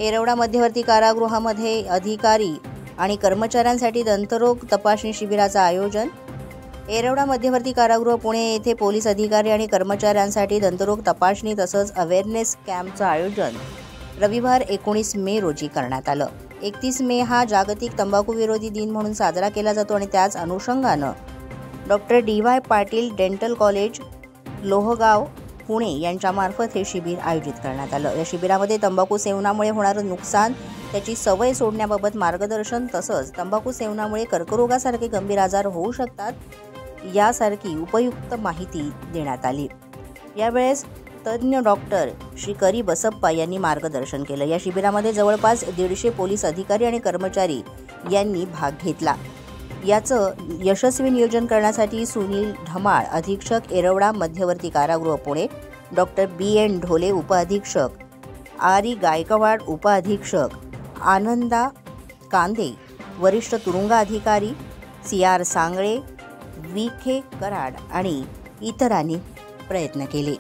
येरवडा मध्यवर्ती कारागृहामध्ये अधिकारी आणि कर्मचाऱ्यांसाठी दंतरोग तपासणी शिबिराचं आयोजन। येरवडा मध्यवर्ती कारागृह पुणे येथे पोलीस अधिकारी आणि कर्मचाऱ्यांसाठी दंतरोग तपासणी तसंच अवेअरनेस कॅम्पचं आयोजन रविवार 19 मे रोजी करण्यात आलं। 31 मे हा जागतिक तंबाखू विरोधी दिन म्हणून साजरा केला जातो आणि त्याच अनुषंगानं doctor DY Patil dental college Lohgaon Pune यांच्यामार्फत हे शिबिर आयोजित करण्यात आलं। या शिबिरामध्ये तंबाखू सेवनामुळे होणारं नुकसान, त्याची सवय सोडण्याबाबत मार्गदर्शन तसंच तंबाखू सेवनामुळे कर्करोगासारखे गंभीर आजार होऊ शकतात यासारखी उपयुक्त माहिती देण्यात आली। यावेळेस तज्ञ डॉक्टर श्री करी बसप्पा यांनी मार्गदर्शन केलं। या शिबिरामध्ये जवळपास 150 पोलीस अधिकारी आणि कर्मचारी यांनी भाग घेतला। याचं यशस्वी नियोजन करण्यासाठी सुनील धमाळ अधीक्षक येरवडा मध्यवर्ती कारागृह पुणे, डॉक्टर BN ढोले उपअधीक्षक, आरी गायकवाड उपअधीक्षक, आनंदा कांदे वरिष्ठ तुरुंग अधिकारी, CR सांगळे, VK कराड आणि इतरांनी प्रयत्न केले।